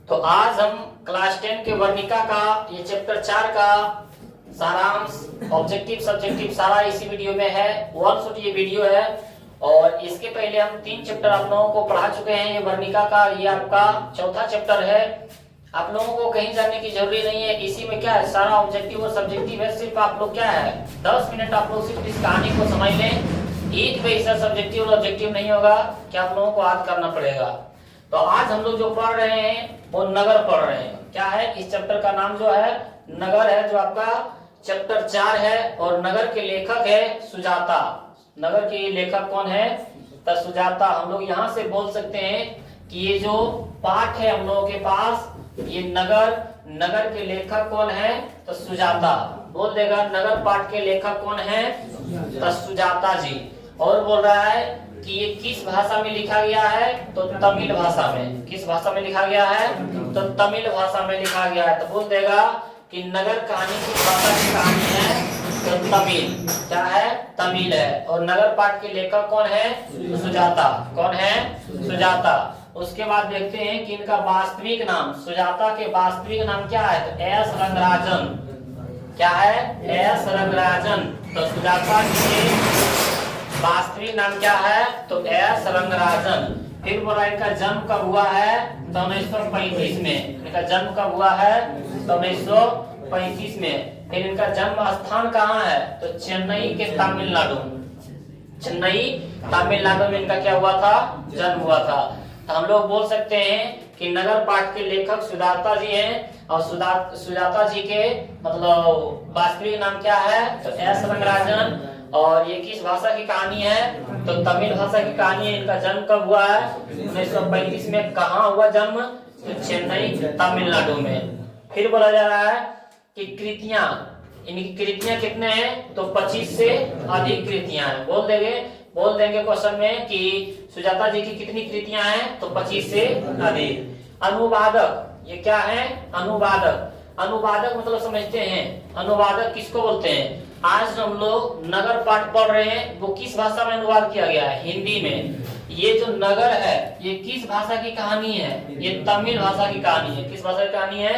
तो आज हम क्लास 10 के वर्णिका का ये चैप्टर 4 का सारांश ऑब्जेक्टिव सब्जेक्टिव सारा इसी वीडियो में है। 1 शॉट ये वीडियो है और इसके पहले हम 3 चैप्टर आप लोगों को पढ़ा चुके हैं। ये वर्णिका का ये आपका चौथा चैप्टर है। आप लोगों को कहीं जाने की जरूरी नहीं है। इसी में क्या है, सारा ऑब्जेक्टिव और सब्जेक्टिव है। सिर्फ आप लोग क्या है 10 मिनट आप लोग सिर्फ इस कहानी को समझ लें। एक पैसा सब्जेक्टिव और ऑब्जेक्टिव नहीं होगा कि आप लोगों को याद करना पड़ेगा। तो आज हम लोग जो पढ़ रहे हैं वो नगर पढ़ रहे हैं। क्या है, इस चैप्टर का नाम जो है नगर है, जो आपका चैप्टर 4 है। और नगर के लेखक है सुजाता। नगर के लेखक कौन है, तो सुजाता। हम लोग यहाँ से बोल सकते हैं कि ये जो पाठ है हम लोगों के पास, ये नगर के लेखक कौन है, तो सुजाता। बोल देगा नगर पाठ के लेखक कौन है, तो सुजाता जी। और बोल रहा है कि ये किस भाषा में लिखा गया है, तो तमिल भाषा में। किस भाषा में लिखा गया है, तो तमिल भाषा में लिखा गया है। तो बोल देगा कि नगर कहानी किस भाषा की कहानी है, तो तमिल। क्या है, तमिल है। और नगर पाठ के लेखक कौन है, सुजाता। कौन है, सुजाता। उसके बाद देखते हैं कि इनका वास्तविक नाम, सुजाता के वास्तविक नाम क्या है, तो एस रंगराजन। क्या है, एस रंगराजन। तो सुजाता के वास्तविक नाम क्या है, तो एस रंगराजन। फिर बोला इनका जन्म कब हुआ है, तो 1935 में। इनका जन्म कब हुआ है, तो 1935 में। फिर इनका जन्म स्थान कहाँ है, तो चेन्नई के तमिलनाडु। चेन्नई तमिलनाडु में इनका क्या हुआ था, जन्म हुआ था। तो हम लोग बोल सकते हैं कि नगर पाठ के लेखक सुजाता जी हैं। और सुजाता जी के मतलब वास्तविक नाम क्या है, तो एस रंगराजन। और ये किस भाषा की कहानी है, तो तमिल भाषा की कहानी है। इनका जन्म कब हुआ है, 1935 में। कहाँ हुआ जन्म, तो चेन्नई तमिलनाडु में। फिर बोला जा रहा है कि कृतियां, इनकी कृतियां कितने हैं, तो 25 से अधिक कृतियां हैं। बोल देंगे क्वेश्चन में कि सुजाता जी की कितनी कृतियां हैं, तो 25 से अधिक। अनुवादक, ये क्या है, अनुवादक। अनुवादक मतलब समझते हैं, अनुवादक किसको बोलते हैं। आज हम लोग नगर पाठ पढ़ रहे हैं, वो किस भाषा में अनुवाद किया गया है, हिंदी में। ये जो नगर है ये किस भाषा की कहानी है, ये तमिल भाषा की कहानी है। किस भाषा की कहानी है,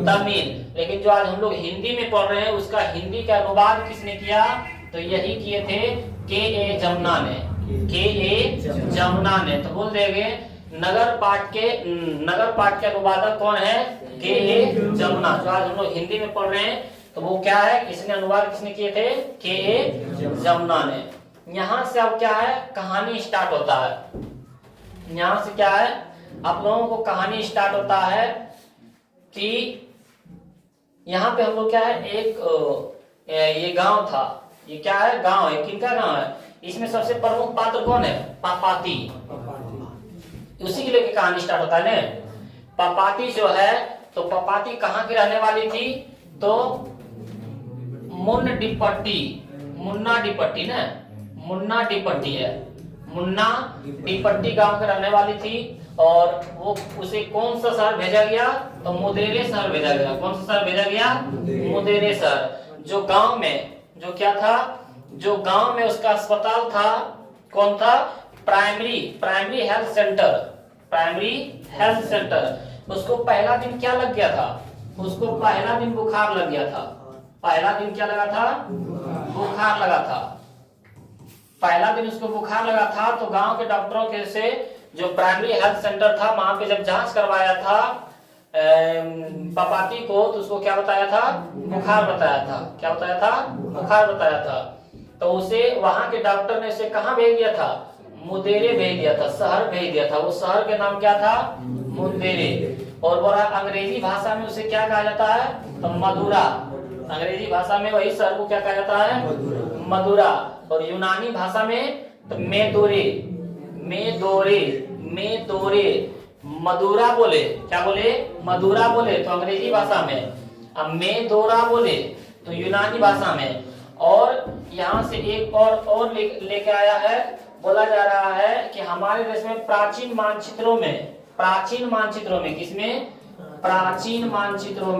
तमिल। लेकिन जो आज हम लोग हिंदी में पढ़ रहे हैं उसका हिंदी का अनुवाद किसने किया, तो यही किए थे के.ए. जमुना ने। के.ए. जमुना ने। तो बोल देंगे नगर पाठ के अनुवादक कौन है, के.ए. जमुना। जो आज हम लोग हिंदी में पढ़ रहे हैं तो वो क्या है, इसने अनुवाद किसने किए थे, के.ए. जमुना ने। यहाँ से अब क्या है, कहानी स्टार्ट होता है। यहाँ से क्या है, आप लोगों को कहानी स्टार्ट होता है कि यहाँ पे हम लोग क्या है, एक ये गांव था। ये क्या है, गांव है। किनका गांव है, इसमें सबसे प्रमुख पात्र कौन है, पापाती। उसी के लेके कहानी स्टार्ट होता है ना। पापाती जो है, तो पापाती कहाँ की रहने वाली थी, तो मुन्ना डिपट्टी ना, मुन्ना डिपट्टी है। मुन्ना डिपट्टी गांव के रहने वाली थी। और वो उसे कौन सा शहर भेजा गया, तो मुदेरे शहर भेजा गया। कौन सा शहर भेजा गया, मुदेरे शहर। जो गांव में जो क्या था, जो गांव में उसका अस्पताल था, कौन था, primary health centre. Primary health centre. उसको पहला दिन क्या लग गया था, उसको पहला दिन बुखार लग गया था। पहला दिन क्या लगा था, बुखार लगा था। पहला दिन उसको बुखार लगा था। तो गांव के डॉक्टरों के से जो प्राइमरी हेल्थ सेंटर था, वहां पे जब जांच करवाया था पापाती को, तो उसको क्या बताया था, बुखार बताया था। क्या बताया था, बुखार बताया था। तो उसे वहां के डॉक्टर ने उसे कहाँ भेज दिया था, मुदेरे भेज दिया था, शहर भेज दिया था। वो शहर के नाम क्या था, मुदेरे। और बोला अंग्रेजी भाषा में उसे क्या कहा जाता है, तो मदुरा। अंग्रेजी भाषा में वही शहर को क्या कहा जाता है, मदुरा। और यूनानी भाषा में तो मेदोरे। मदुरा बोले, क्या बोले, मदुरा बोले तो अंग्रेजी भाषा में। अब मेदोरा बोले तो यूनानी भाषा में। और यहाँ से एक और लेके आया है। बोला जा रहा है कि हमारे देश में प्राचीन मानचित्रों में किसमें, प्राचीन मानचित्रों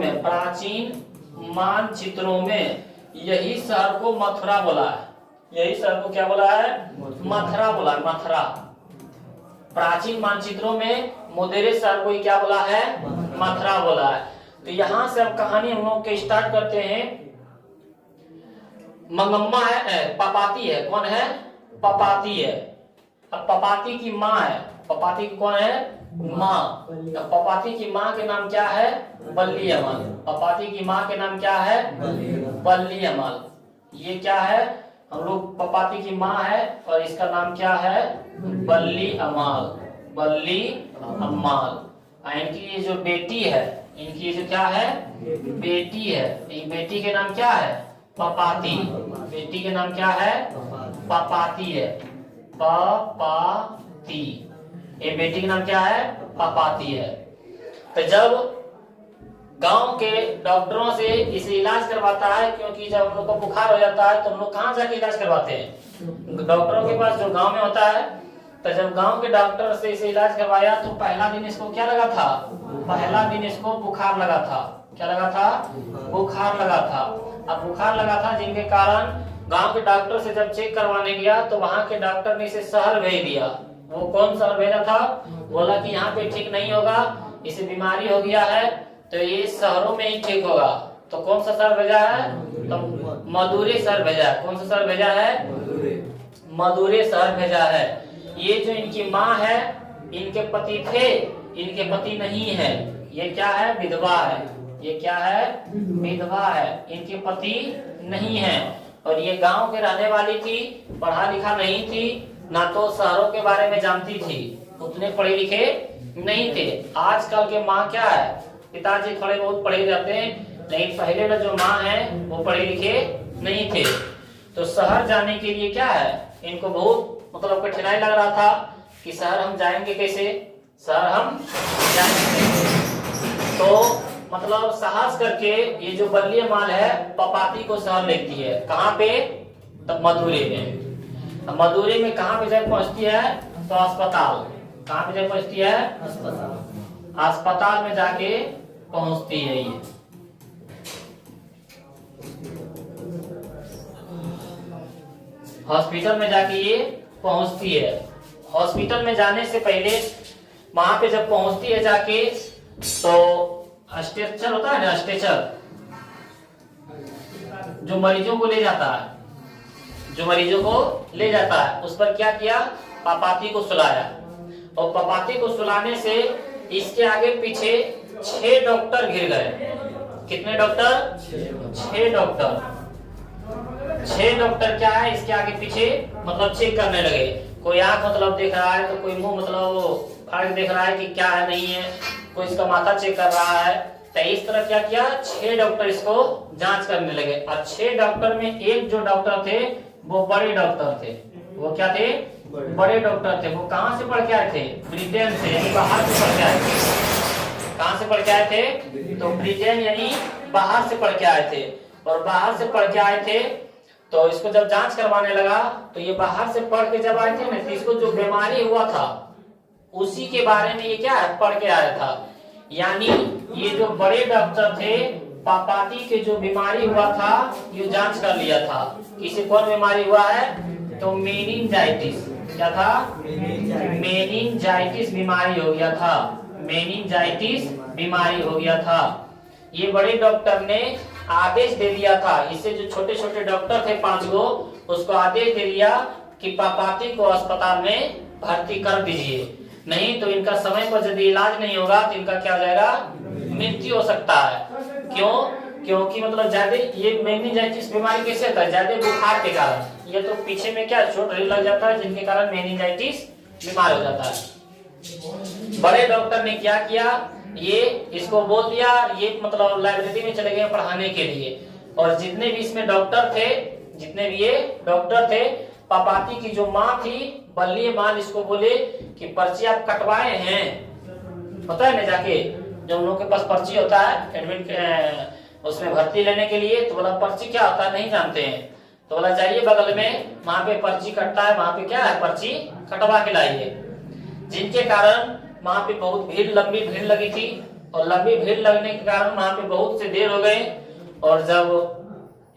में यही शहर को मथुरा बोला है। यही शहर को क्या बोला है, मथुरा बोला, मथुरा। प्राचीन मानचित्रों में मुदेरे शहर को क्या बोला है? मथुरा बोला है। तो यहाँ से अब कहानी हम लोग के स्टार्ट करते हैं। मंगम्मा है, पपाती है, कौन है? पपाती है। अब पपाती की माँ है, पपाती की कौन है? माँ। पपाती की माँ के नाम क्या है? बल्ली अमल। पपाती की माँ के नाम क्या है? बल्ली अमल। ये क्या है? हम लोग पपाती की माँ है और इसका नाम क्या है? बल्ली अमल। बल्ली अम्माल। इनकी ये जो बेटी है, इनकी ये जो क्या है? बेटी है। ये बेटी के नाम क्या है? पपाती। बेटी के नाम क्या है? पपाती है। पपाती। ये बेटी का नाम क्या है? पपाती है। तो जब गांव के डॉक्टरों से इसे इलाज करवाता है, क्योंकि जब हम लोग को बुखार हो जाता है तो हम लोग कहाँ जाके इलाज करवाते हैं? डॉक्टरों के पास, जो गांव में होता है। तो जब गांव के डॉक्टर से इसे इलाज करवाया तो पहला दिन इसको क्या लगा था? पहला दिन इसको बुखार लगा था। क्या लगा था? बुखार लगा था। अब बुखार लगा था, जिनके कारण गांव के डॉक्टर से जब चेक करवाने गया तो वहां के डॉक्टर ने इसे शहर भेज दिया। वो कौन शहर भेजा था? बोला कि यहाँ पे ठीक नहीं होगा, इसे बीमारी हो गया है, तो ये शहरों में ही ठीक होगा। तो कौन सा शहर भेजा है? तो मदुरै शहर भेजा है। कौन सा शहर भेजा है? मदुरै शहर भेजा है। ये जो इनकी माँ है, इनके पति थे, इनके पति नहीं है। ये क्या है? विधवा है। ये क्या है? विधवा है। इनके पति नहीं है और ये गांव के रहने वाली थी, पढ़ा लिखा नहीं थी, ना तो शहरों के बारे में जानती थी, उतने पढ़े लिखे नहीं थे। आजकल के माँ क्या है? पिताजी थोड़े बहुत पढ़े जाते हैं, लेकिन पहले वाले जो माँ है वो पढ़े लिखे नहीं थे। तो शहर जाने के लिए क्या है? इनको बहुत मतलब कठिनाई लग रहा था कि शहर हम जाएंगे कैसे? शहर हम जाएंगे कैसे? तो मतलब साहस करके ये जो बल्ली अम्माल है, पपाती को शहर लेती है। कहाँ पे? तब मदुरै में। मदुरै में कहाँ पे जब पहुंचती है? तो अस्पताल। कहाँ पे जब पहुंचती है? अस्पताल। अस्पताल में जाके पहुंचती है ये। हॉस्पिटल में जाके ये पहुंचती है। हॉस्पिटल में जाने से पहले वहां पे जब पहुंचती है जाके, तो स्ट्रेचर होता है ना, स्ट्रेचर जो मरीजों को ले जाता है, जो मरीजों को ले जाता है, उस पर क्या किया? पपाती को सुलाया। और पपाती को सुलाने से इसके आगे पीछे 6 डॉक्टर घिर गए। कितने डॉक्टर? 6 डॉक्टर। 6 डॉक्टर क्या है? इसके आगे पीछे मतलब चेक करने लगे। कोई आंख मतलब देख रहा है, तो कोई मुंह मतलब फाड़ देख रहा है कि क्या है नहीं है, कोई इसका माथा चेक कर रहा है। तो इस तरह क्या किया? 6 डॉक्टर इसको जांच करने लगे। और 6 डॉक्टर में एक जो डॉक्टर थे वो बड़े डॉक्टर थे। वो क्या थे? बड़े डॉक्टर थे। वो कहाँ से पढ़ के आए थे? ब्रिटेन से, यानी बाहर से पढ़ के आए थे। कहाँ से पढ़ के आए थे? तो ब्रिटेन यानी बाहर से पढ़ के आए थे। और बाहर से पढ़ के आए थे तो इसको जब जांच करवाने लगा, तो ये बाहर से पढ़ के जब आए थे ना, तो इसको जो बीमारी हुआ था उसी के बारे में ये क्या है? पढ़ के आया था। यानी ये जो बड़े डॉक्टर थे, पपाती के जो बीमारी हुआ था ये जांच कर लिया था। किसे कौन बीमारी हुआ है? तो मेनिंजाइटिस। क्या था? मेनिंजाइटिस बीमारी हो गया था। मेनिंजाइटिस बीमारी हो गया था। ये बड़े डॉक्टर ने आदेश दे दिया था, इससे जो छोटे छोटे डॉक्टर थे 5 गो, उसको आदेश दे दिया कि पपाती को अस्पताल में भर्ती कर दीजिए, नहीं तो इनका समय पर यदि इलाज नहीं होगा तो इनका क्या हो जाएगा? मृत्यु हो सकता है। क्यों? क्योंकि मतलब ज्यादा ये मेनिंजाइटिस बीमारी कैसे होता है? ज्यादा बुखार के कारण। ये तो पीछे में क्या चोट लग जाता है, जिनके कारण मेनिंजाइटिस बीमार हो जाता है। बड़े डॉक्टर ने क्या किया? ये इसको बोल दिया, ये मतलब लाइब्रेरी में चले गए पढ़ाने के लिए। और जितने भी इसमें डॉक्टर थे, जितने भी ये डॉक्टर थे, पपाती की जो माँ थी बल्ली अम्माल, इसको बोले कि पर्ची आप कटवाए हैं? पता है ना, जाके जो उन लोगों के पास पर्ची होता है एडमिट उसमें भर्ती लेने के लिए, तो बोला पर्ची क्या होता है नहीं जानते हैं। तो बोला जाइए बगल में, वहां पे पर्ची कटता है, वहां पे क्या है? पर्ची कटवा के लाइए। जिनके कारण वहां पे बहुत भीड़, लंबी भीड़ लगी थी। और लंबी भीड़ लगने के कारण वहां पे बहुत से देर हो गए। और जब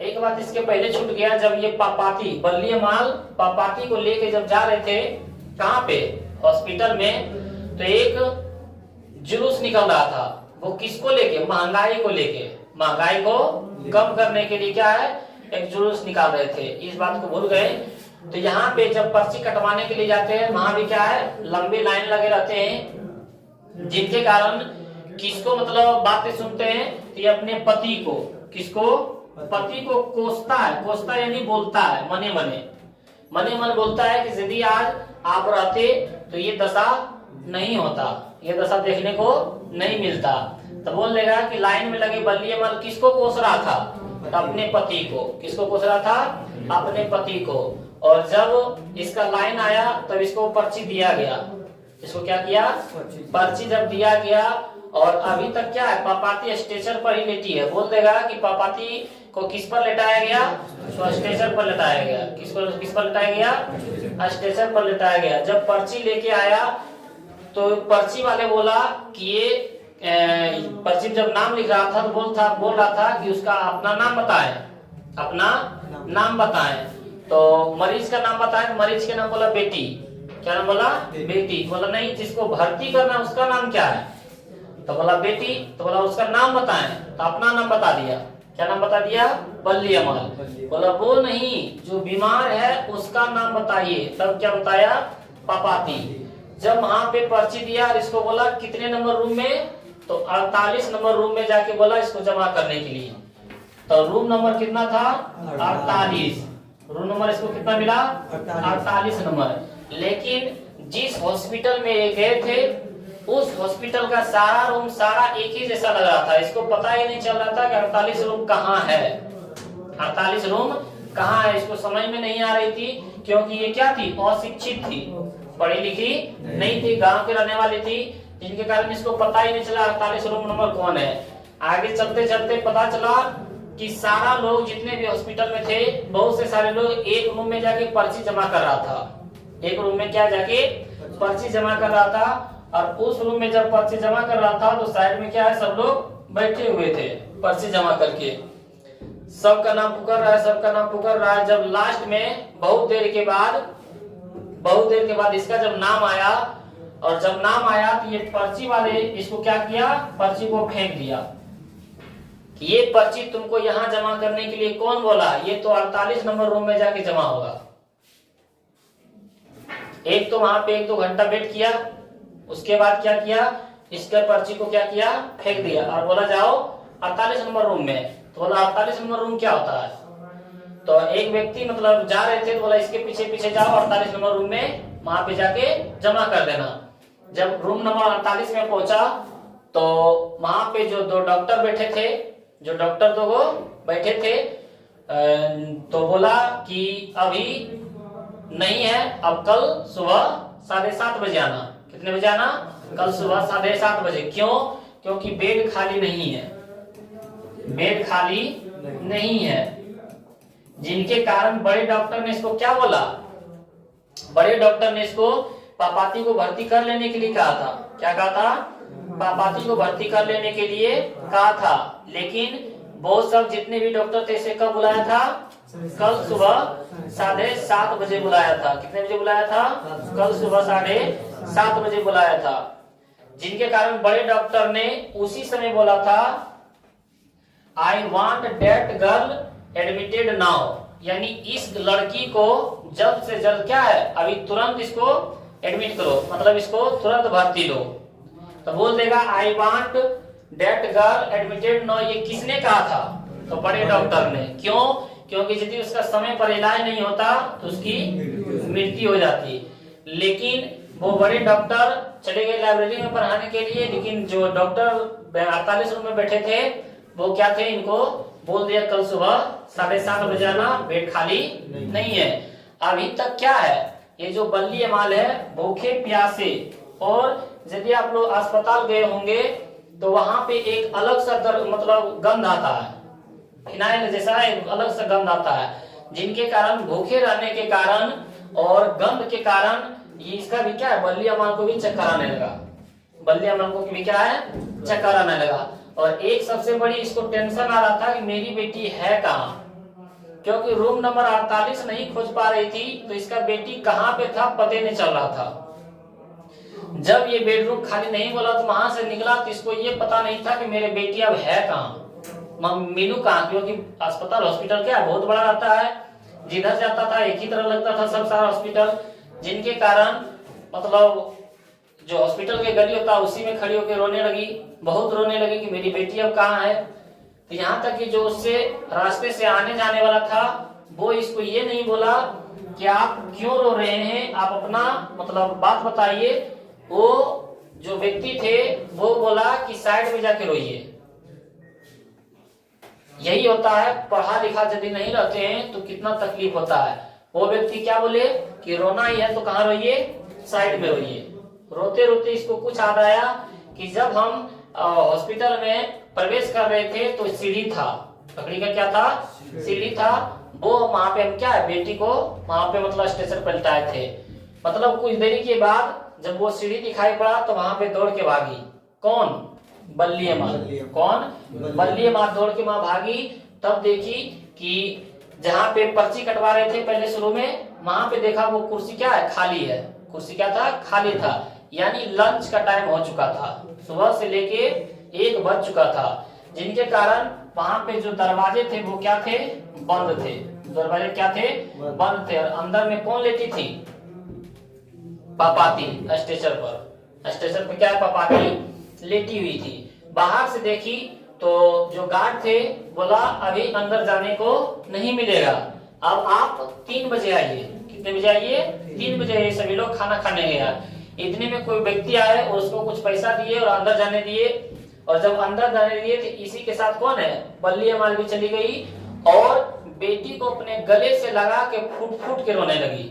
एक बात इसके पहले छूट गया, जब ये पपाती बल्ली अम्माल पपाती को लेके जब जा रहे थे कहाँ पे? हॉस्पिटल में, तो एक जुलूस निकल रहा था। वो किसको लेके? महंगाई को लेके, महंगाई को कम करने के लिए क्या है, एक जुलूस निकाल रहे थे। इस बात को भूल गए। तो यहाँ पे जब पर्ची कटवाने के लिए जाते हैं, वहां भी क्या है, लंबी लाइन लगे रहते हैं, जिनके कारण किसको मतलब बातें सुनते हैं, तो ये अपने पति को, किसको, पति को कोसता है। कोसता यानी बोलता है, मने मन बोलता है कि यदि आज आप रहते तो ये दशा नहीं होता, ये दशा देखने को नहीं मिलता। तो बोल देगा कि लाइन में लगे बल्लीअमल किसको कोस रहा था, तो अपने पति को। किसको कोस रहा था? अपने पति को। और जब इसका लाइन आया तब इसको पर्ची दिया गया। इसको क्या किया? पर्ची जब दिया गया। और अभी तक क्या है, पापाती स्टेचर पर ही लेटी है। बोल देगा कि पापाती को किस पर लेटाया गया, तो स्टेचर पर लेटाया गया। किस पर लेटाया गया? स्टेचर पर लेटाया गया। जब पर्ची लेके आया तो पर्ची वाले बोला कि ये पर्ची जब नाम लिख रहा था तो बोल रहा था कि उसका अपना नाम बताएं, अपना नाम बताएं। तो मरीज का नाम बताएं। मरीज के नाम बोला बेटी। क्या नाम बोला? बेटी। बोला नहीं, जिसको भर्ती करना उसका नाम क्या है, तो बोला बेटी। तो बोला उसका नाम बताएं, तो अपना नाम बता दिया। क्या नाम बता दिया? बल्लीअमल। बोला वो नहीं, जो बीमार है उसका नाम बताइए। तब क्या बताया? पापाती। जब वहां पे पर्ची दिया और इसको बोला कितने नंबर रूम में, तो 48 नंबर रूम में जाके बोला इसको जमा करने के लिए। तो रूम नंबर कितना था? 48। रूम नंबर इसको कितना मिला? 48 नंबर। लेकिन जिस हॉस्पिटल में ये गए थे उस हॉस्पिटल का सारा रूम सारा एक ही जैसा लग रहा था। इसको पता ही नहीं चल रहा था कि 48 रूम कहाँ है, 48 रूम कहाँ है। इसको समझ में नहीं आ रही थी, क्योंकि ये क्या थी? अशिक्षित थी, पढ़ी लिखी नहीं थी, गांव के रहने वाली थी, जिनके कारण इसको पता ही नहीं चला 48 रूम नंबर कौन है। आगे चलते चलते पता चला कि सारा लोग जितने भी हॉस्पिटल में थे, बहुत से सारे लोग एक रूम में जाके पर्ची जमा कर रहा था। एक रूम में क्या जाके पर्ची जमा कर रहा था। और उस रूम में जब पर्ची जमा कर रहा था तो साइड में क्या है, सब लोग बैठे हुए थे पर्ची जमा करके। सबका नाम पुकार रहा है, सबका नाम पुकार रहा है। जब लास्ट में बहुत देर के बाद इसका जब नाम आया, और जब नाम आया तो ये पर्ची वाले इसको क्या किया? पर्ची को फेंक दिया। ये पर्ची तुमको यहाँ जमा करने के लिए कौन बोला? ये तो 48 नंबर रूम में जाके जमा होगा। एक तो वहां पे 1-2 घंटा वेट किया, उसके बाद क्या किया? इसके पर्ची को क्या किया? फेंक दिया और बोला जाओ 48 नंबर रूम में। तो बोला 48 नंबर रूम क्या होता है? तो एक व्यक्ति मतलब जा रहे थे तो बोला इसके पीछे पीछे जाओ, 48 नंबर रूम में वहां पे जाके जमा कर देना। जब रूम नंबर 48 में पहुंचा तो वहां पे जो 2 डॉक्टर बैठे थे, जो डॉक्टर 2 बैठे थे, तो बोला कि अभी नहीं है, अब कल सुबह 7:30 बजे आना। कितने बजे आना? कल सुबह 7:30 बजे। क्यों? क्योंकि बेड खाली नहीं है, बेड खाली नहीं है। जिनके कारण बड़े डॉक्टर ने इसको क्या बोला? बड़े डॉक्टर ने इसको पापाती को भर्ती कर लेने के लिए कहा था। क्या कहा था? पापाती को भर्ती कर लेने के लिए कहा था। लेकिन वो सब जितने भी डॉक्टर थे इसे कब बुलाया था? कल सुबह 7:30 बजे बुलाया था। कितने बजे बुलाया था? कल सुबह 7:30 बजे बुलाया था। जिनके कारण बड़े डॉक्टर ने उसी समय बोला था, I want that girl admitted now. यानी इस लड़की को जल्द से जल्द क्या है, अभी तुरंत इसको एडमिट करो, मतलब इसको तुरंत भर्ती लो। तो बोल देगा I want that girl admitted now. ये किसने कहा था? तो बड़े डॉक्टर ने। क्यों? क्योंकि यदि उसका समय पर इलाज नहीं होता तो उसकी मृत्यु हो जाती। लेकिन वो बड़े डॉक्टर चले गए लाइब्रेरी में पढ़ाने के लिए, लेकिन जो डॉक्टर 48 रूम में बैठे थे वो क्या थे, इनको बोल दिया कल सुबह 7:30 बजे आना, बेड खाली नहीं है। अभी तक क्या है, ये जो बल्लीअमल है भूखे प्यासे, और यदि आप लोग अस्पताल गए होंगे तो वहां पे एक अलग सा मतलब गंध आता है, फिनाइल जैसा एक अलग सा गंध आता है, जिनके कारण भूखे रहने के कारण और गंध के कारण ये इसका भी क्या है, बल्लीअमल को भी चक्कर आने लगा। बल्लीअमल को भी क्या है, चक्कर आने लगा। और एक सबसे बड़ी इसको टेंशन आ रहा था कि मेरी बेटी है कहाँ, क्योंकि रूम नंबर 48 नहीं खोज पा रही थी, तो इसका बेटी कहाँ पे था पता नहीं चल रहा था। जब ये बेडरूम खाली नहीं बोला तो वहां से निकला तो इसको ये पता नहीं था कि मेरे बेटी अब है कहाँ, मिलू कहाँ, क्योंकि अस्पताल हॉस्पिटल क्या बहुत बड़ा रहता है, जिधर जाता था एक ही तरह लगता था सब सारा हॉस्पिटल, जिनके कारण मतलब जो हॉस्पिटल के गली होता उसी में खड़ी होकर रोने लगी, बहुत रोने लगी कि मेरी बेटी अब कहाँ है। तो यहाँ तक कि जो उससे रास्ते से आने जाने वाला था वो इसको ये नहीं बोला कि आप क्यों रो रहे हैं, आप अपना मतलब बात बताइए। वो जो व्यक्ति थे वो बोला कि साइड में जाके रोइए। यही होता है, पढ़ा लिखा यदि नहीं रहते हैं तो कितना तकलीफ होता है। वो व्यक्ति क्या बोले कि रोना ही है तो कहाँ रोइए, साइड में रोइए। रोते रोते इसको कुछ याद आया कि जब हम हॉस्पिटल में प्रवेश कर रहे थे तो सीढ़ी था, लकड़ी का क्या था, सीढ़ी था, वो वहां पे हम क्या है बेटी को वहां पे मतलब स्टेशन पर लिटाए थे। मतलब कुछ देरी के बाद जब वो सीढ़ी दिखाई पड़ा तो वहां पे दौड़ के भागी, कौन, बल्ली माँ, कौन, बल्ली माँ दौड़ के माँ भागी। तब देखी कि जहाँ पे पर्ची कटवा रहे थे पहले शुरू में, वहां पे देखा वो कुर्सी क्या है, खाली है। कुर्सी क्या था, खाली था, यानी लंच का टाइम हो चुका था, सुबह से लेके 1 बज चुका था, जिनके कारण वहां पे जो दरवाजे थे वो क्या थे, बंद थे। दरवाजे क्या थे, बंद थे। और अंदर में कौन लेटी थी, पापाती। स्टेशन पर, स्टेशन पे क्या है, पापाती लेटी हुई थी। बाहर से देखी तो जो गार्ड थे बोला अभी अंदर जाने को नहीं मिलेगा, अब आप 3 बजे आइए। कितने बजे आइए, 3 बजे आइए। सभी लोग खाना खाने गया। इतने में कोई व्यक्ति आए और उसको कुछ पैसा दिए और अंदर जाने दिए। और जब अंदर जाने दिए तो इसी के साथ कौन है, बल्ली अमाल भी चली गई और बेटी को अपने गले से लगा के फूट फूट के रोने लगी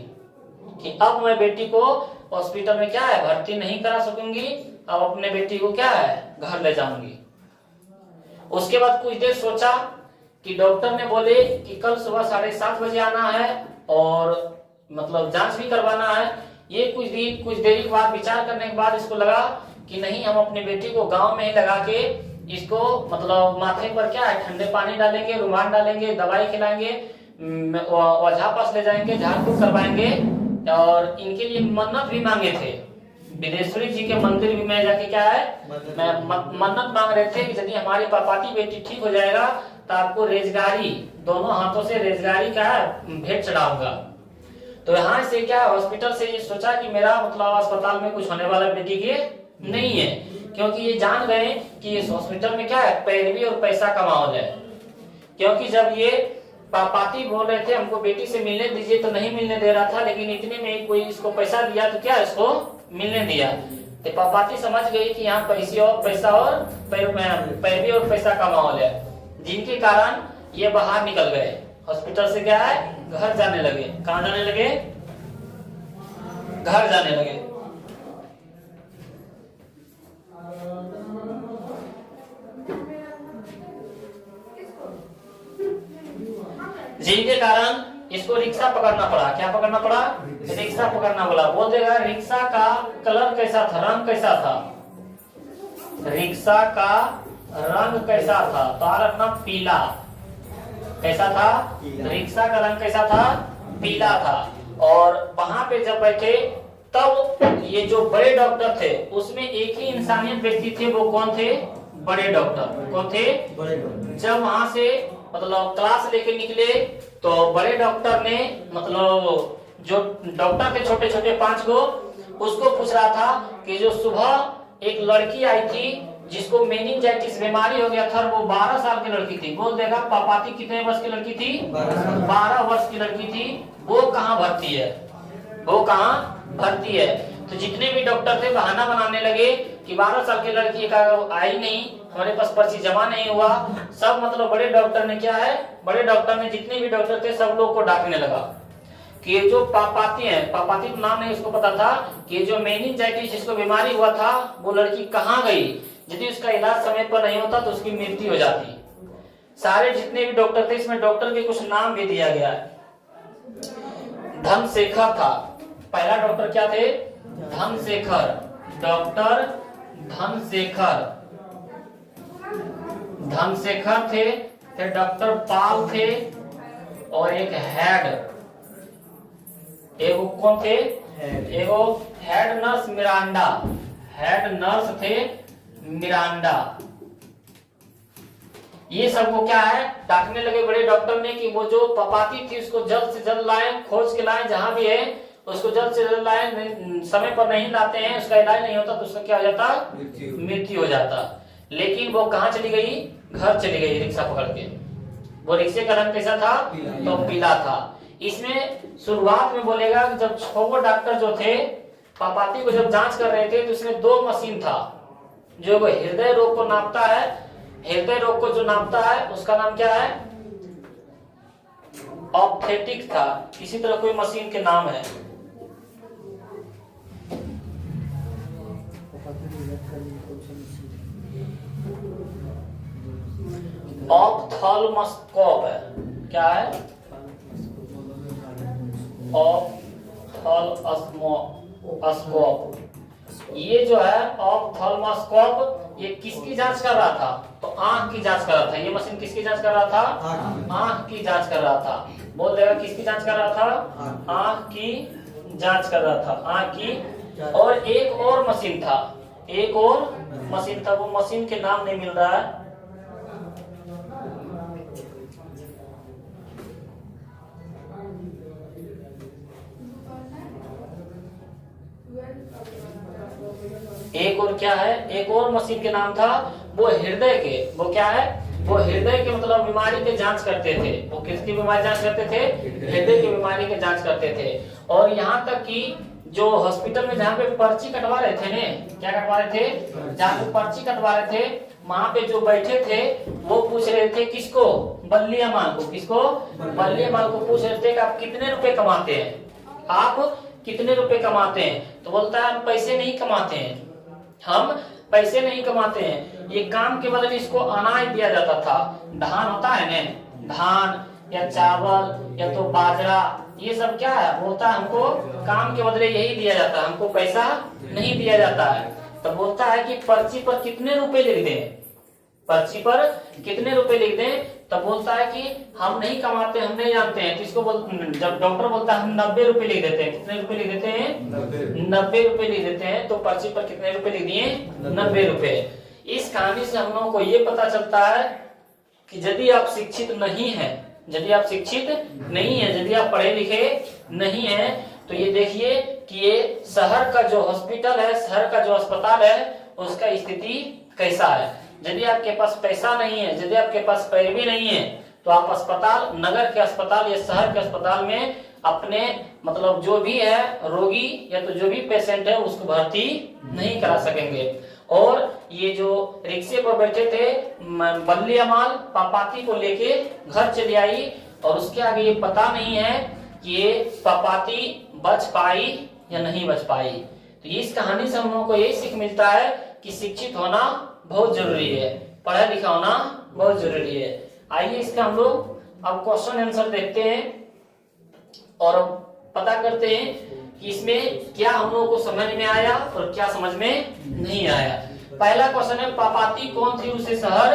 कि अब मैं बेटी को हॉस्पिटल में क्या है भर्ती नहीं करा सकूंगी, अब अपने बेटी को क्या है घर ले जाऊंगी। उसके बाद कुछ देर सोचा कि डॉक्टर ने बोले कि कल सुबह 7:30 बजे आना है और मतलब जांच भी करवाना है। ये कुछ देरी के बाद विचार करने के बाद इसको लगा कि नहीं, हम अपनी बेटी को गांव में ही लगा के इसको मतलब माथे पर क्या है ठंडे पानी डालेंगे, रुमाल डालेंगे, दवाई खिलाएंगे, ओझा पास ले जाएंगे, झाड़ फूक करवाएंगे। और इनके लिए मन्नत भी मांगे थे, विदेश्वरी जी के मंदिर भी में जाके क्या है मैं मन्नत मांग रहे थे कि यदि हमारी पापाती बेटी ठीक हो जाएगा तो आपको रेजगारी, दोनों हाथों से रेजगारी का भेंट चढ़ाऊंगा। तो यहाँ से क्या हॉस्पिटल से ये सोचा कि मेरा मतलब अस्पताल में कुछ होने वाला बेटी के नहीं है, क्योंकि ये जान गए कि इस हॉस्पिटल में क्या है पैरवी और पैसा कमाओ है। क्योंकि जब ये पापाती बोल रहे थे हमको बेटी से मिलने दीजिए तो नहीं मिलने दे रहा था, लेकिन इतने में कोई इसको पैसा दिया तो क्या इसको मिलने दिया। तो पापाती समझ गई कि यहाँ पैसा और पैरवी और पैसा का माहौल है, जिनके कारण ये बाहर निकल गए हॉस्पिटल से, क्या है घर जाने लगे। कहाँ जाने लगे, घर जाने लगे। जिनके कारण इसको रिक्शा पकड़ना पड़ा। क्या पकड़ना पड़ा, रिक्शा पकड़ना पड़ा। बोल देगा रिक्शा का कलर कैसा था, रंग कैसा था, रिक्शा का रंग कैसा था, तो रखना पीला। कैसा था, रिक्शा का रंग कैसा था, पीला था। और वहां पे जब बैठे तब ये जो बड़े डॉक्टर थे उसमें एक ही इंसानियत व्यक्ति थे, वो कौन थे, बड़े डॉक्टर। कौन थे, बड़े डॉक्टर। जब वहां से मतलब क्लास लेके निकले तो बड़े डॉक्टर ने मतलब जो डॉक्टर थे छोटे छोटे 5 गो, उसको पूछ रहा था कि जो सुबह एक लड़की आई थी जिसको मेनिंजाइटिस बीमारी हो गया था, वो 12 साल की लड़की थी। बोल देगा पापाती कितने वर्ष की लड़की थी, 12 वर्ष की लड़की थी। वो कहाँ भर्ती है, वो कहाँ भर्ती है। तो जितने भी डॉक्टर थे बहाना बनाने लगे कि 12 साल की लड़की का आई नहीं, हमारे पास पर्ची जमा नहीं हुआ। सब मतलब बड़े डॉक्टर ने क्या है, बड़े डॉक्टर ने जितने भी डॉक्टर थे सब लोग को डांटने लगा कि ये जो पापाती है, पापाती तो नाम नहीं उसको पता था कि जो मेनिंजाइटिस जिसको बीमारी हुआ था वो लड़की कहाँ गई। यदि उसका इलाज समय पर नहीं होता तो उसकी मृत्यु हो जाती। सारे जितने भी डॉक्टर थे इसमें डॉक्टर के कुछ नाम भी दिया गया है। धनशेखर था पहला डॉक्टर, क्या थे, धनशेखर, डॉक्टर धनशेखर, धनशेखर थे। फिर डॉक्टर पाल थे और एक हेड, एगो कौन थे, एगो head nurse Miranda. Head nurse थे मिरांडा। ये सबको क्या है, डांटने लगे बड़े डॉक्टर ने कि वो जो पपाती थी उसको जल्द से जल्द लाए, खोज के लाए, जहां भी है उसको जल्द से जल्द लाए। समय पर नहीं लाते हैं, उसका इलाज नहीं होता तो उसका क्या हो जाता, मृत्यु हो जाता। लेकिन वो कहाँ चली गई, घर चली गई रिक्शा पकड़ के। वो रिक्शे का रंग कैसा था, तो पीला था। इसमें शुरुआत में बोलेगा कि जब 6 डॉक्टर जो थे पपाती को जब जांच कर रहे थे तो इसमें 2 मशीन था जो हृदय रोग को नापता है। हृदय रोग को जो नापता है उसका नाम क्या है, ऑप्थेटिक था। इसी तरह कोई मशीन के नाम है, ऑप्थाल्मोस्कोप है। क्या है, ऑप्थाल्मोस्कोप। ये जो है ऑप्थाल्मोस्कोप, ये किसकी जांच कर रहा था, तो आंख की जांच कर रहा था। ये मशीन किसकी जांच कर रहा था, आंख की जांच कर रहा था। बोल देगा किसकी जांच कर रहा था, आंख की जांच कर रहा था, आंख की। और एक और मशीन था, एक और मशीन था, वो मशीन के नाम नहीं मिल रहा है। एक और क्या है, एक और मशीन के नाम था, वो हृदय के, वो क्या है, वो हृदय के मतलब बीमारी के जांच करते थे। वो किसकी बीमारी जांच करते थे, हृदय की बीमारी के जांच करते थे। और यहाँ तक कि जो हॉस्पिटल में जहाँ पे पर्ची कटवा रहे थे ने, क्या कटवा रहे थे, जहाँ पे पर्ची कटवा रहे थे वहां पे जो बैठे थे वो पूछ रहे थे किसको, बल्ली अमाल को। किसको, बल्ली अमाल को पूछ रहे थे कि आप कितने रुपए कमाते हैं, आप कितने रुपए कमाते हैं। तो बोलता है हम पैसे नहीं कमाते हैं, हम पैसे नहीं कमाते हैं। ये काम के बदले इसको अनाज दिया जाता था। धान होता है ना, धान या चावल या तो बाजरा, ये सब क्या है, बोलता है हमको काम के बदले यही दिया जाता है, हमको पैसा नहीं दिया जाता है। तो बोलता है कि पर्ची पर कितने रुपए लिख दें, पर्ची पर कितने रुपए लिख दें। तो बोलता है कि हम नहीं कमाते, हम नहीं जानते हैं। किसको जब डॉक्टर बोलता है हम 90 रुपए लिख देते हैं, कितने रुपए लिख देते हैं, 90 रुपए लिख देते हैं। तो पर्ची पर कितने रुपए लिख दिए, 90 रुपए। इस कहानी से हम लोगों को ये पता चलता है कि यदि आप शिक्षित नहीं है, यदि आप शिक्षित नहीं है, यदि आप पढ़े लिखे नहीं है, तो ये देखिए कि ये शहर का जो हॉस्पिटल है, शहर का जो अस्पताल है, उसका स्थिति कैसा है। यदि आपके पास पैसा नहीं है, यदि आपके पास पैरवी नहीं है, तो आप अस्पताल, नगर के अस्पताल या शहर के अस्पताल में अपने मतलब जो भी है रोगी या तो जो भी पेशेंट है उसको भर्ती नहीं करा सकेंगे। और ये जो रिक्शे पर बैठे थे बल्ली अमाल पापाती को लेके घर चली आई, और उसके आगे ये पता नहीं है कि ये पापाती बच पाई या नहीं बच पाई। तो इस कहानी से हम लोगों को यही सीख मिलता है कि शिक्षित होना बहुत जरूरी है, पढ़ा लिखा होना बहुत जरूरी है। आइए इसका हम लोग अब क्वेश्चन आंसर देखते हैं और पता करते हैं कि इसमें क्या हम लोगों को समझ में आया और क्या समझ में नहीं आया। पहला क्वेश्चन है पापाती कौन थी, उसे शहर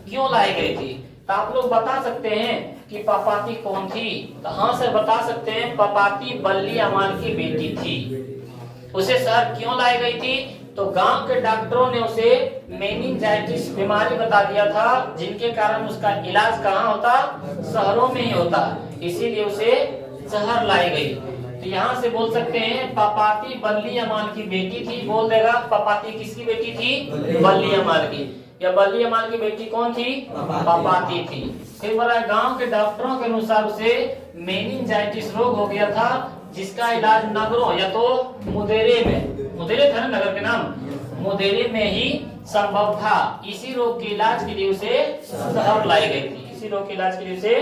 क्यों लाई गई थी। तो आप लोग बता सकते हैं कि पापाती कौन थी। तो हाँ सर बता सकते हैं, पापाती बल्ली अमाल की बेटी थी। उसे शहर क्यों लाई गई थी, तो गांव के डॉक्टरों ने उसे मेनिंजाइटिस बीमारी बता दिया था, जिनके कारण उसका इलाज कहाँ होता, शहरों में ही होता, इसीलिए उसे शहर लाई गई। तो यहाँ से बोल सकते हैं पापाती बल्ली अमाल की बेटी थी। बोल देगा पापाती किसकी बेटी थी, बल्ली अमाल की। या बल्ली अमाल की बेटी कौन थी, पापाती थी। फिर बोला गांव के डॉक्टरों के अनुसार उसे मेनिंजाइटिस रोग हो गया था, जिसका इलाज नगरों या तो मुदेरे में, मुदेरे था ना नगर के नाम, मुदेरे में ही संभव था। इसी रोग के इलाज के लिए उसे शहर लाई गई थी, इसी रोग के इलाज के लिए उसे।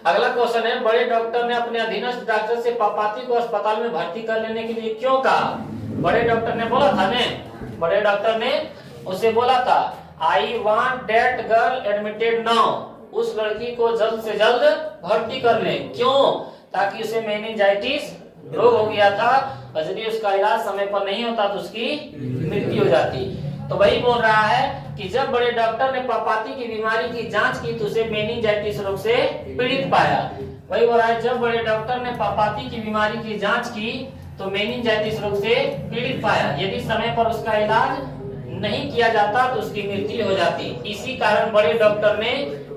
अगला क्वेश्चन है, बड़े डॉक्टर ने अपने अधीनस्थ डॉक्टर से पापाती को अस्पताल में भर्ती कर लेने के लिए क्यों कहा। बड़े डॉक्टर ने बोला था ने, बड़े डॉक्टर ने उसे बोला था I want that girl admitted now, उस लड़की को जल्द से जल्द भर्ती कर ले। क्यों, ताकि उसे मेनिंजाइटिस रोग हो गया था, और यदि उसका इलाज समय पर नहीं होता तो उसकी मृत्यु हो जाती। तो वही बोल रहा है कि जब बड़े डॉक्टर ने पापाती की बीमारी की जांच की तो उसे मेनिंजाइटिस रोग से पीड़ित पाया। वही बोल रहा है जब बड़े डॉक्टर ने पापाती की बीमारी की जांच की तो मेनिंजाइटिस रोग से पीड़ित पाया। यदि समय पर उसका इलाज नहीं किया जाता तो उसकी मृत्यु हो जाती। इसी कारण बड़े डॉक्टर ने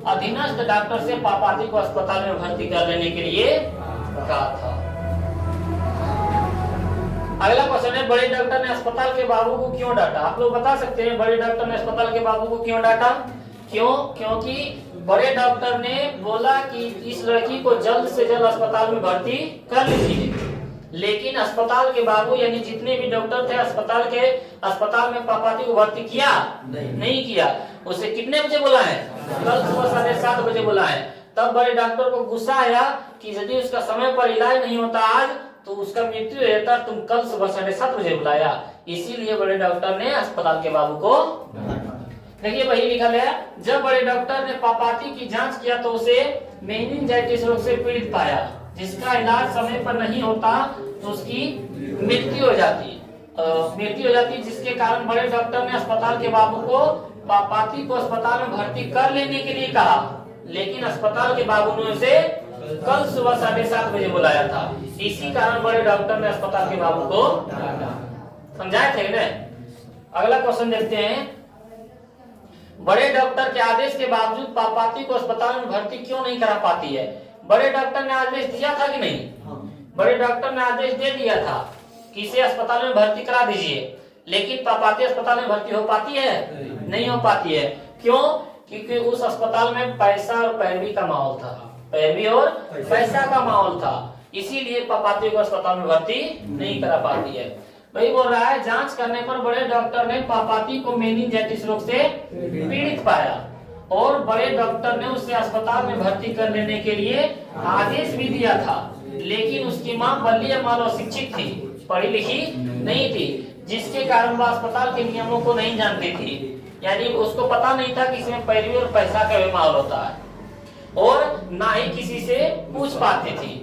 अधीनस्थ डॉक्टर से पापाती को अस्पताल में भर्ती कर लेने के लिए कहा था। अगला क्वेश्चन है, बड़े डॉक्टर ने अस्पताल के बाबू को क्यों डांटा? आप लोग बता सकते हैं बड़े डॉक्टर ने अस्पताल के बाबू को क्यों डांटा? क्योंकि बड़े डॉक्टर ने बोला कि इस लड़की को जल्द से जल्द अस्पताल में भर्ती कर लीजिए, लेकिन अस्पताल के बाबू यानी जितने भी डॉक्टर थे अस्पताल में पापाती को भर्ती किया नहीं किया। उसे कितने बजे बुला है? कल सुबह 7:30 बजे बुला है। तब बड़े डॉक्टर को गुस्सा आया कि यदि उसका समय पर इलाज नहीं होता आज तो उसका मृत्यु हो जाता, तुम कल सुबह 7:30 बजे बुलाया। इसीलिए बड़े डॉक्टर ने अस्पताल के बाबू को, देखिए वही लिखा है, जब बड़े डॉक्टर ने पापाती की जांच किया तो उसे मेनिंजाइटिस रोग से पीड़ित पाया, जिसका इलाज समय पर नहीं होता तो उसकी मृत्यु हो जाती, जिसके कारण बड़े डॉक्टर ने अस्पताल के बाबू को पापाती को अस्पताल में भर्ती कर लेने के लिए कहा, लेकिन अस्पताल के बाबू ने उसे कल सुबह 7:30 बजे बुलाया था। इसी कारण बड़े डॉक्टर ने अस्पताल के बाबू को समझाए थे ना। अगला क्वेश्चन देखते हैं, बड़े डॉक्टर के आदेश के बावजूद पापाती को अस्पताल में भर्ती क्यों नहीं करा पाती है? बड़े डॉक्टर ने आदेश दिया था कि नहीं? बड़े डॉक्टर ने आदेश दे दिया था कि इसे अस्पताल में भर्ती करा दीजिए, लेकिन पापाती अस्पताल में भर्ती हो पाती है? नहीं हो पाती है। क्यों? क्योंकि उस अस्पताल में पैसा और पैरवी का माहौल था, पैरवी और पैसा का माहौल था, इसीलिए पापाती को अस्पताल में भर्ती नहीं करा पाती है। वही बोल रहा है, जांच करने पर बड़े डॉक्टर ने पापाती को मेनिंजाइटिस रोग से पीड़ित पाया और बड़े डॉक्टर ने उसे अस्पताल में भर्ती कर लेने के लिए आदेश भी दिया था, लेकिन उसकी मां बल्ली अम्माल अशिक्षित थी, पढ़ी लिखी नहीं थी, जिसके कारण वह अस्पताल के नियमों को नहीं जानती थी। यानी उसको पता नहीं था कि इसमें पैरवी और पैसा का भी माहौल होता है, और ना ही किसी से पूछ पाती थी,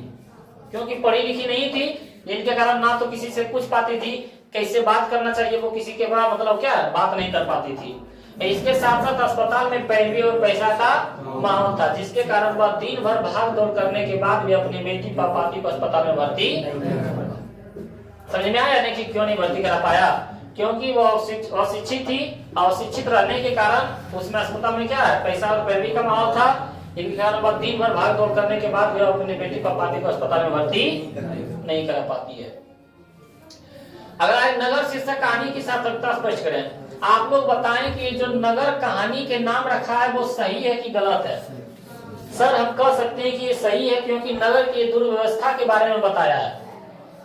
क्योंकि पढ़ी लिखी नहीं थी, जिनके कारण ना तो किसी से पूछ पाती थी, कैसे बात करना चाहिए वो किसी के बाद मतलब क्या बात नहीं कर पाती थी। इसके साथ साथ अस्पताल में पैरवी और पैसा का माहौल था, जिसके कारण वह दिन भर भाग दौड़ करने के बाद भी अपनी बेटी पापाती को अस्पताल में भर्ती, समझ में आया नहीं कि क्यों नहीं भर्ती करा पाया? क्योंकि वो अशिक्षित थी, अशिक्षित रहने के कारण उसमें अस्पताल में क्या है, पैसा और पैरवी का माहौल था, इनके कारण वह दिन भर भाग दौड़ करने के बाद भी अपनी बेटी पापाती को अस्पताल में भर्ती नहीं करा पाती है। अगर आज नगर शीर्षक कहानी की सार्थकता स्पष्ट करें, आप लोग बताएं कि जो नगर कहानी के नाम रखा है वो सही है कि गलत है? सर हम कह सकते हैं कि ये सही है, क्योंकि नगर की दुर्व्यवस्था के बारे में बताया है।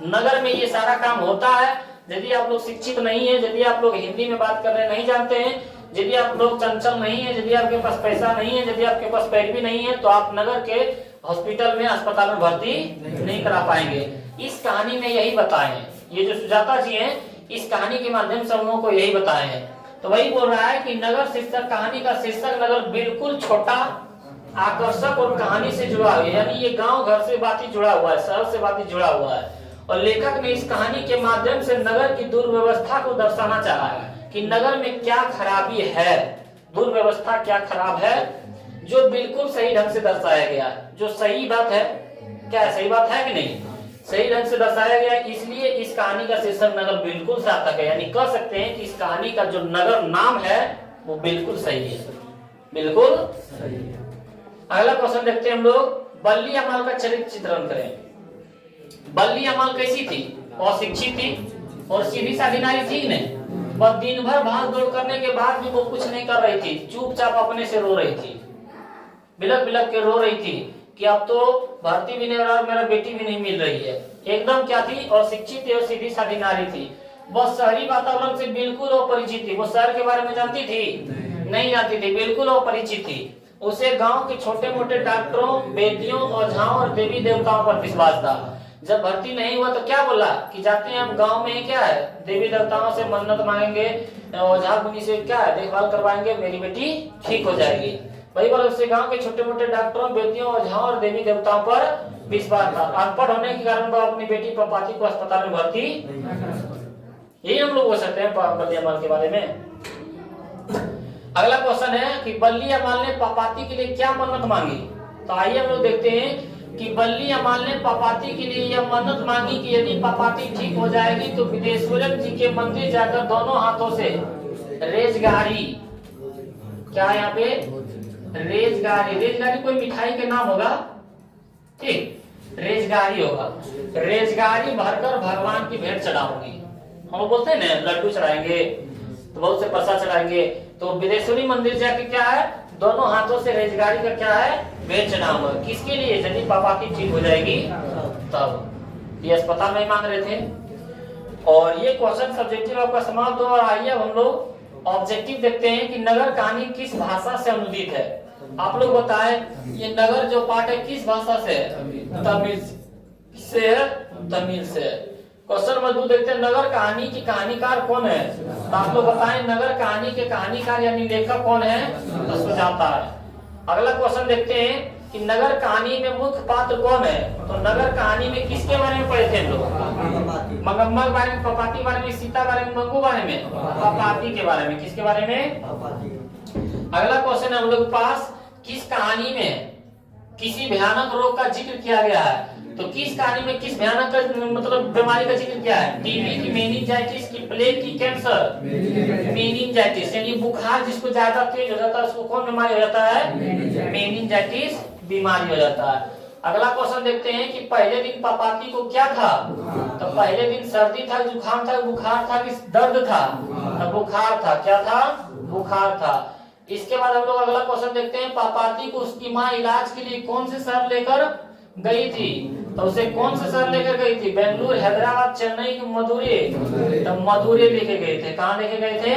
नगर में ये सारा काम होता है। यदि आप लोग शिक्षित नहीं है, यदि आप लोग हिंदी में बात करने नहीं जानते हैं, यदि आप लोग चंचल नहीं है, यदि आपके पास पैसा नहीं है, यदि आपके पास पैरवी नहीं है, तो आप नगर के हॉस्पिटल में अस्पताल में भर्ती नहीं करा पाएंगे। इस कहानी में यही बताए हैं, ये जो सुजाता जी हैं इस कहानी के माध्यम से हम लोगों को यही बताए हैं। तो वही बोल रहा है कि नगर शीर्षक कहानी का शीर्षक नगर बिल्कुल छोटा, आकर्षक और कहानी से जुड़ा हुआ है, यानी ये गांव घर से बात ही जुड़ा हुआ है, शहर से बात ही जुड़ा हुआ है। और लेखक ने इस कहानी के माध्यम से नगर की दुर्व्यवस्था को दर्शाना चाहा है कि नगर में क्या खराबी है, दुर्व्यवस्था क्या खराब है, जो बिल्कुल सही ढंग से दर्शाया गया है। जो सही बात है, क्या सही बात है कि नहीं, सही ढंग से दर्शाया गया, इसलिए इस कहानी का शीर्षक नगर बिल्कुल सार्थक है। यानी कह सकते हैं कि इस कहानी का जो नगर नाम है वो बिल्कुल सही है, बिल्कुल सही है। अगला क्वेश्चन देखते हैं हम लोग, बल्ली अम्माल का चरित्र चित्रण करें। बल्ली अम्माल कैसी थी? अशिक्षित थी और सीधी साधी नारी थी नहीं। वह दिन भर भाग दौड़ करने के बाद भी वो कुछ नहीं कर रही थी, चुपचाप अपने से रो रही थी, बिलक बिलक के रो रही थी कि अब तो भर्ती भी नहीं हो रहा, मेरा बेटी भी नहीं मिल रही है। एकदम क्या थी? अशिक्षित और सीधी साधी नारी थी। वह शहरी वातावरण से बिल्कुल अपरिचित थी। वो शहर के बारे में जानती थी? नहीं जानती थी, बिल्कुल अपरिचित थी। उसे गांव के छोटे मोटे डॉक्टरों, वेदियों, ओझाओं और देवी देवताओं पर विश्वास था। जब भर्ती नहीं हुआ तो क्या बोला कि जाते हैं हम गांव में क्या है, देवी देवताओं से मन्नत मांगेंगे, ओझा गुनी से क्या है देखभाल करवाएंगे, मेरी बेटी ठीक हो जाएगी। वही बात, उससे गांव के छोटे मोटे डॉक्टरों, वेदियों, ओझाओं और देवी देवताओं पर विश्वास था। अनपढ़ होने के कारण वह अपनी बेटी पापाती को अस्पताल में भर्ती, यही हम लोग बोल सकते हैं बल्ली अम्माल के बारे में। अगला क्वेश्चन है कि बल्ली अम्माल ने पापाती के लिए क्या मन्नत मांगी? तो आइए हम लोग देखते हैं। कि बल्ली अमाल ने पापाती के लिए यह मन्नत मांगी कि यदि पापाती ठीक हो जाएगी तो विदेश्वरम जी के मंदिर जाकर दोनों हाथों से रेजगारी, क्या यहाँ पे रेजगारी, रेजगारी कोई मिठाई के नाम होगा, ठीक, रेजगारी होगा, रेजगारी भरकर भगवान की भेंट चढ़ाऊंगी। हम लोग बोलते हैं ना लड्डू चढ़ाएंगे तो बहुत से प्रसाद चढ़ाएंगे, तो विदेश्वरी मंदिर जाके क्या है, दोनों हाथों से रेजगारी का क्या है, भेंट चढ़ाऊंगा। किसके लिए, यदि पापाती ठीक हो जाएगी तब। ये अस्पताल में मांग रहे थे। और ये क्वेश्चन सब्जेक्टिव आपका समाप्त हो। और आइए अब हम लोग ऑब्जेक्टिव देखते हैं कि नगर कहानी किस भाषा से अनुदित है। आप लोग बताएं ये नगर जो पार्ट है किस भाषा से, तमिल से है, तमिल से। क्वेश्चन नंबर 2 देखते हैं, नगर कहानी की कहानीकार कौन है, तो आप लोग बताएं नगर कहानी के कहानीकार यानी लेखक कौन है, तो सुजाता है। अगला क्वेश्चन देखते हैं कि नगर कहानी में मुख्य पात्र कौन है, तो नगर कहानी में किसके बारे में पढ़े थे हम लोग, मंगम्मा के बारे में, पपाती के बारे में, सीता के बारे में, मंगू बारे में, पपाती के बारे में, किसके बारे में। अगला क्वेश्चन है हम लोग के पास, किस कहानी में किसी भयानक रोग का जिक्र किया गया है, तो किस कहानी में किस भयानक मतलब बीमारी का जिक्र किया है, टीबी की, मेनिंजाइटिस की, प्लेग की, कैंसर, मेनिंजाइटिस यानी बुखार जिसको ज्यादा तेज हो जाता है उसको कौन बीमारी हो जाता है, मेनिंजाइटिस बीमारी हो जाता है। अगला क्वेश्चन देखते हैं कि पहले दिन पापाती को क्या था, तो पहले दिन सर्दी था, जुकाम था, बुखार था कि दर्द था, तो बुखार था, क्या था, बुखार था। इसके बाद हम लोग अगला क्वेश्चन देखते हैं, पापाती को उसकी माँ इलाज के लिए कौन से शहर लेकर गई थी, तो उसे कौन से शहर लेकर गई थी, बेंगलुरु, हैदराबाद, चेन्नई, मदुरै, तो मदुरै लेके गए थे। कहाँ लेके गए थे,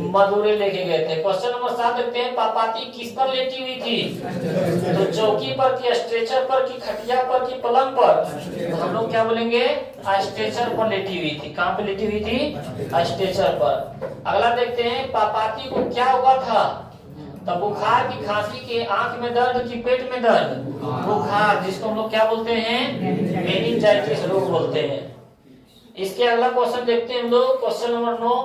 मदुरै लेके गए थे। क्वेश्चन नंबर 7 देखते हैं, पापाती किस पर लेटी हुई थी, तो चौकी पर की, स्ट्रेचर पर की, खटिया पर की, पलंग पर, तो हम लोग क्या बोलेंगे, स्ट्रेचर पर लेटी हुई थी। कहाँ पे लेटी हुई थी, स्ट्रेचर पर। अगला देखते हैं, पापाती को क्या हुआ था, तो बुखार की, खांसी के, आंख में दर्द की, पेट में दर्द, बुखार जिसको हम लोग क्या बोलते हैं, मेनिंजाइटिस रोग बोलते हैं। इसके अगला क्वेश्चन देखते हैं हम लोग, क्वेश्चन नंबर 9,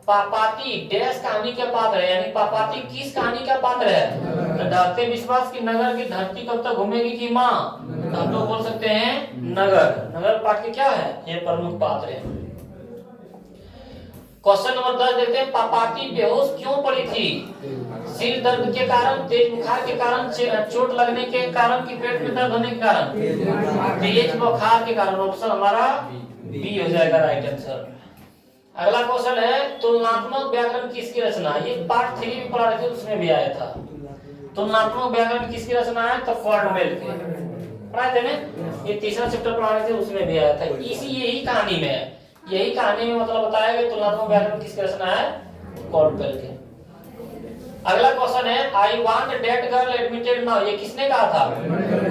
पापाती डैश कहानी का पात्र है, यानी पापाती किस कहानी का पात्र है, तो ढाकते विश्वास की नगर की धरती कब तक घूमेगी की माँ, तो हम लोग बोल सकते हैं नगर, नगर पाठ के क्या है, ये प्रमुख पात्र है। क्वेश्चन नंबर 10 देखते हैं, पापाती बेहोश क्यों पड़ी थी, सिर दर्द के कारण, तेज बुखार के कारण, चोट लगने के कारण कि पेट में दर्द होने के कारण, तेज बुखार के कारण। ऑप्शन हमारा बी हो जाएगा राइट आंसर। अगला क्वेश्चन है, तुलनात्मक व्याकरण किसकी रचना, ये पार्ट 3 में पढ़ा रहे थे उसमें भी आया था। तुलनात्मक व्याकरण किसकी रचना है, तो कॉर्नवेल के पढ़ाए थे ना, ये तीसरा चैप्टर पढ़ा रहे थे उसमें भी आया था। इसी यही कहानी में है, यही कहानी में मतलब बताया कि तुलनात्मक व्याकरण किसकी रचना है, कॉर्नवेल के। अगला क्वेश्चन है, I want that girl admitted now, ये किसने कहा था,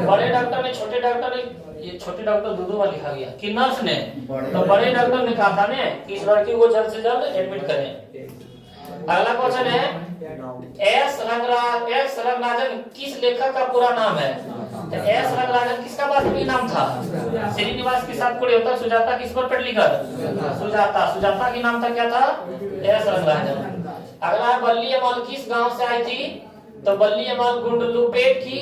बड़े डॉक्टर ने, छोटे डॉक्टर ने, ये छोटे डॉक्टर दूधू वाली लिखा गया कि नर्स ने, तो बड़े डॉक्टर ने कहा था ने कि इस लड़की को जल्द से जल्द एडमिट करें। अगला क्वेश्चन है, एस रंगराजन किस लेखक का पूरा नाम है, तो एस रंगराजन किसका वास्तविक नाम था, श्रीनिवास के साथ कोई होता, सुजाता किस पर लिखा, सुजाता, सुजाता की नाम था क्या था, एस रंगराजन। अगला, बल्ली अमल किस गांव से आई थी, तो बल्ली अमल गुंडलुपेट की,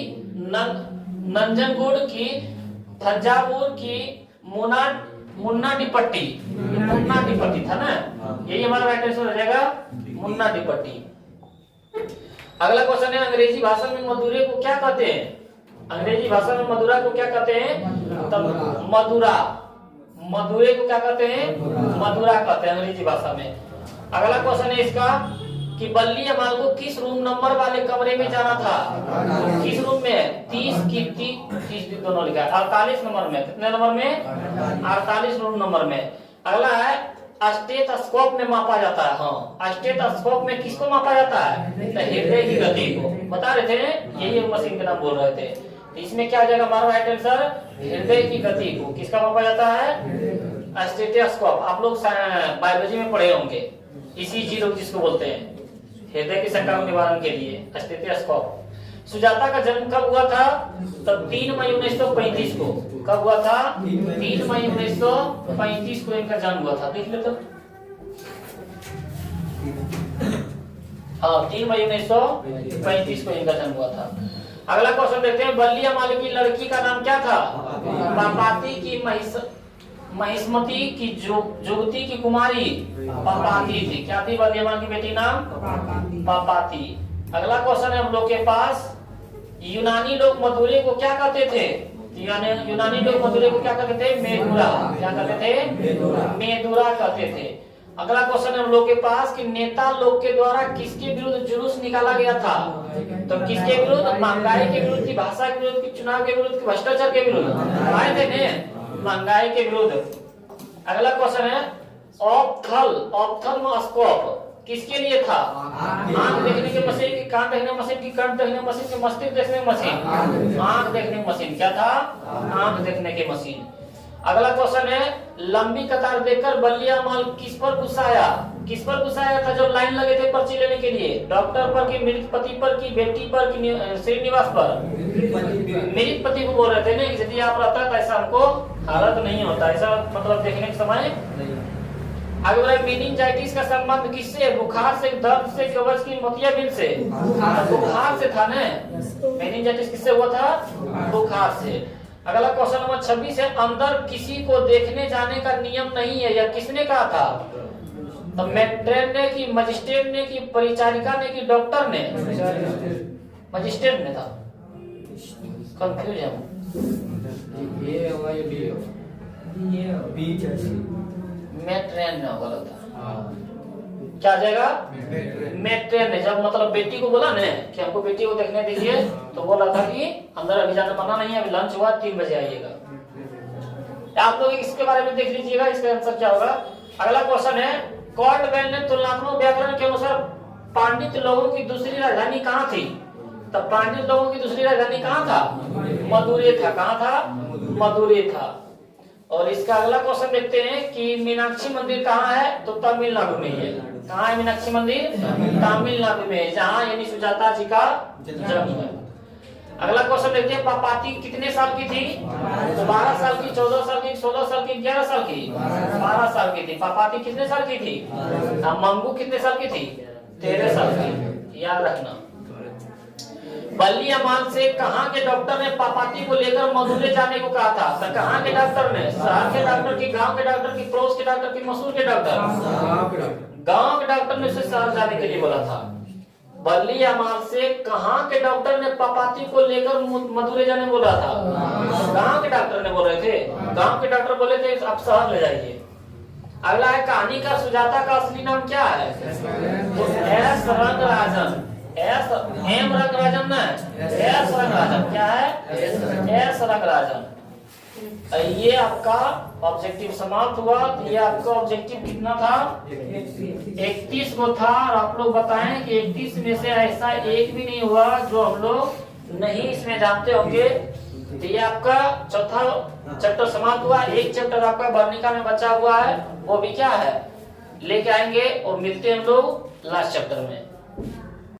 नंजनगुड़ की, थंजावुर की, मुन्नाडीपट्टी, मुन्नाडीपट्टी था ना, यही हमारा राइट आंसर हो जाएगा, मुन्नाडीपट्टी। अगला क्वेश्चन है, अंग्रेजी भाषा में मदुरै को क्या कहते हैं, अंग्रेजी भाषा में मदुरा को क्या कहते हैं, तो मदुरा, मदुरै को क्या कहते हैं, मदुरा कहते हैं अंग्रेजी भाषा में। अगला क्वेश्चन है इसका कि बल्ली अमाल को किस रूम नंबर वाले कमरे में जाना था, किस रूम में, 30 की 30 दोनों लिखा है, 48 नंबर में, कितने नंबर में, 48 रूम नंबर में। अगला है, स्टेथोस्कोप में मापा जाता है, हाँ स्टेथोस्कोप में किसको मापा जाता है, तो हृदय की गति को बता रहे थे, यही मशीन का नाम बोल रहे थे। तो इसमें क्या हो जाएगा हमारा राइट आंसर, हृदय की गति को किसका मापा जाता है, स्टेथोस्कोप। आप लोग बायोलॉजी में पढ़े होंगे, ECG लोग जिसको बोलते हैं, हृदय की शंका के निवारण के लिए स्टेथोस्कोप। सुजाता का जन्म कब हुआ था, तो 3 मई 1935 को, कब हुआ था, 3 मई 1935 को इनका जन्म हुआ था, देख ले तो, हाँ 3 मई 1935 को इनका जन्म हुआ था। अगला क्वेश्चन देखते हैं, बल्लिया माली की लड़की का नाम क्या था? पापाती की महिष्मती की जुगती की कुमारी पापाती थी। क्या थी बल्लिया माली की बेटी नाम? पापाती। अगला क्वेश्चन है हम लोग के पास, यूनानी लोग मधुरे को क्या कहते थे? यूनानी लोग मधुरे को क्या कहते थे? मेदुरा। क्या कहते थे? मेदुरा कहते थे। अगला क्वेश्चन है हम लोग के पास कि नेता लोग के द्वारा किसके विरुद्ध जुलूस निकाला गया था? तो किसके विरुद्ध? महंगाई के विरुद्ध, की भाषा के विरुद्ध, की चुनाव के विरुद्ध, की भ्रष्टाचार के विरुद्ध? महंगाई के विरुद्ध। अगला क्वेश्चन है, ऑप्थल्मोस्कोप किसके लिए था? आंख देखने की मशीन, की कान देखने की मशीन, की कंठ देखने की मशीन, की मस्तिष्क देखने की मशीन? आंख देखने की मशीन। क्या था? आंख देखने की मशीन। अगला क्वेश्चन है, लंबी कतार देखकर बल्लिया माल किस पर गुस्सा आया? किस पर गुस्सा आया था जब लाइन लगे थे पर्ची लेने के लिए? डॉक्टर पर, की मृत पति पर, की बेटी पर, की श्रीनिवास पर? मृत पति को बोल रहे थे ना, यदि आप रहता तो ऐसा हमको हालत नहीं होता, ऐसा मतलब देखने के समय। आगे बोला, मेनिंजाइटिस का संबंध किससे? बुखार से, दर्द से, कब्ज की मोतियाबिंद से? बुखार से था ना। मेनिंजाइटिस किससे हुआ था? बुखार से। अगला क्वेश्चन नंबर 26 है, अंदर किसी को देखने जाने का नियम नहीं है, यह किसने कहा था? तो मैट्रेन ने, की मजिस्ट्रेट ने, की परिचारिका ने, की डॉक्टर ने? मजिस्ट्रेट ने था। कंफ्यूज है। मैट्रेन ने गलत था। क्या आ जाएगा? मैट्रेन ने। जब मतलब बेटी को बोला ना कि हमको बेटी को देखने दीजिए, तो बोला था कि अंदर अभी जाना मना नहीं है, अभी लंच हुआ 3 बजे आइएगा। आप लोग इसके बारे में देख लीजिएगा, इसका आंसर क्या होगा। अगला क्वेश्चन है, कॉल्टवेल ने तुलनात्मक व्याकरण के अनुसार पांडित लोगों की दूसरी राजधानी कहाँ थी? तब पांडित लोगों की दूसरी राजधानी कहाँ था? मदुरै था। कहाँ था? मदुरै था। और इसका अगला क्वेश्चन देखते हैं कि मीनाक्षी मंदिर कहाँ है? तो तमिलनाडु में है। कहाँ है मीनाक्षी मंदिर? तमिलनाडु में है, जहाँ यानी सुजाता जी का जन्म है। अगला क्वेश्चन देखते हैं, पापाती कितने साल की थी? 12 साल की, 14 साल की, 16 साल की, 11 साल की? 12 साल की थी। पापाती कितने साल की थी? मंगू कितने साल की थी? 13 साल की। याद रखना। बल्लिया माल से कहाँ के डॉक्टर ने पापाती को लेकर मदुरै जाने को कहा था? तो कहाँ के डॉक्टर ने? शहर के डॉक्टर, की गांव के डॉक्टर, की पड़ोस के डॉक्टर, की मसूर के डॉक्टर? गांव के डॉक्टर ने उसे शहर जाने के लिए बोला था। बल्लिया माल से कहाँ के डॉक्टर ने पापाती को लेकर मदुरै जाने बोला था? गांव के डॉक्टर ने बोल रहे थे। गांव के डॉक्टर बोले थे आप शहर ले जाइए। अगला है, कहानी का सुजाता का असली नाम क्या है? तो S Rangarajan. S M Rangarajan ना, एस रंगराजन। क्या है? एस रंगराजन। ये आपका ऑब्जेक्टिव समाप्त हुआ। तो ये आपका ऑब्जेक्टिव कितना था? 31 को था। और आप लोग बताएं कि 31 में से ऐसा एक भी नहीं हुआ जो हम लोग नहीं इसमें जानते होंगे। तो ये आपका चौथा चैप्टर समाप्त हुआ। एक चैप्टर आपका वर्णिका में बचा हुआ है, वो भी क्या है लेके आएंगे और मिलते हैं हम लोग लास्ट चैप्टर में।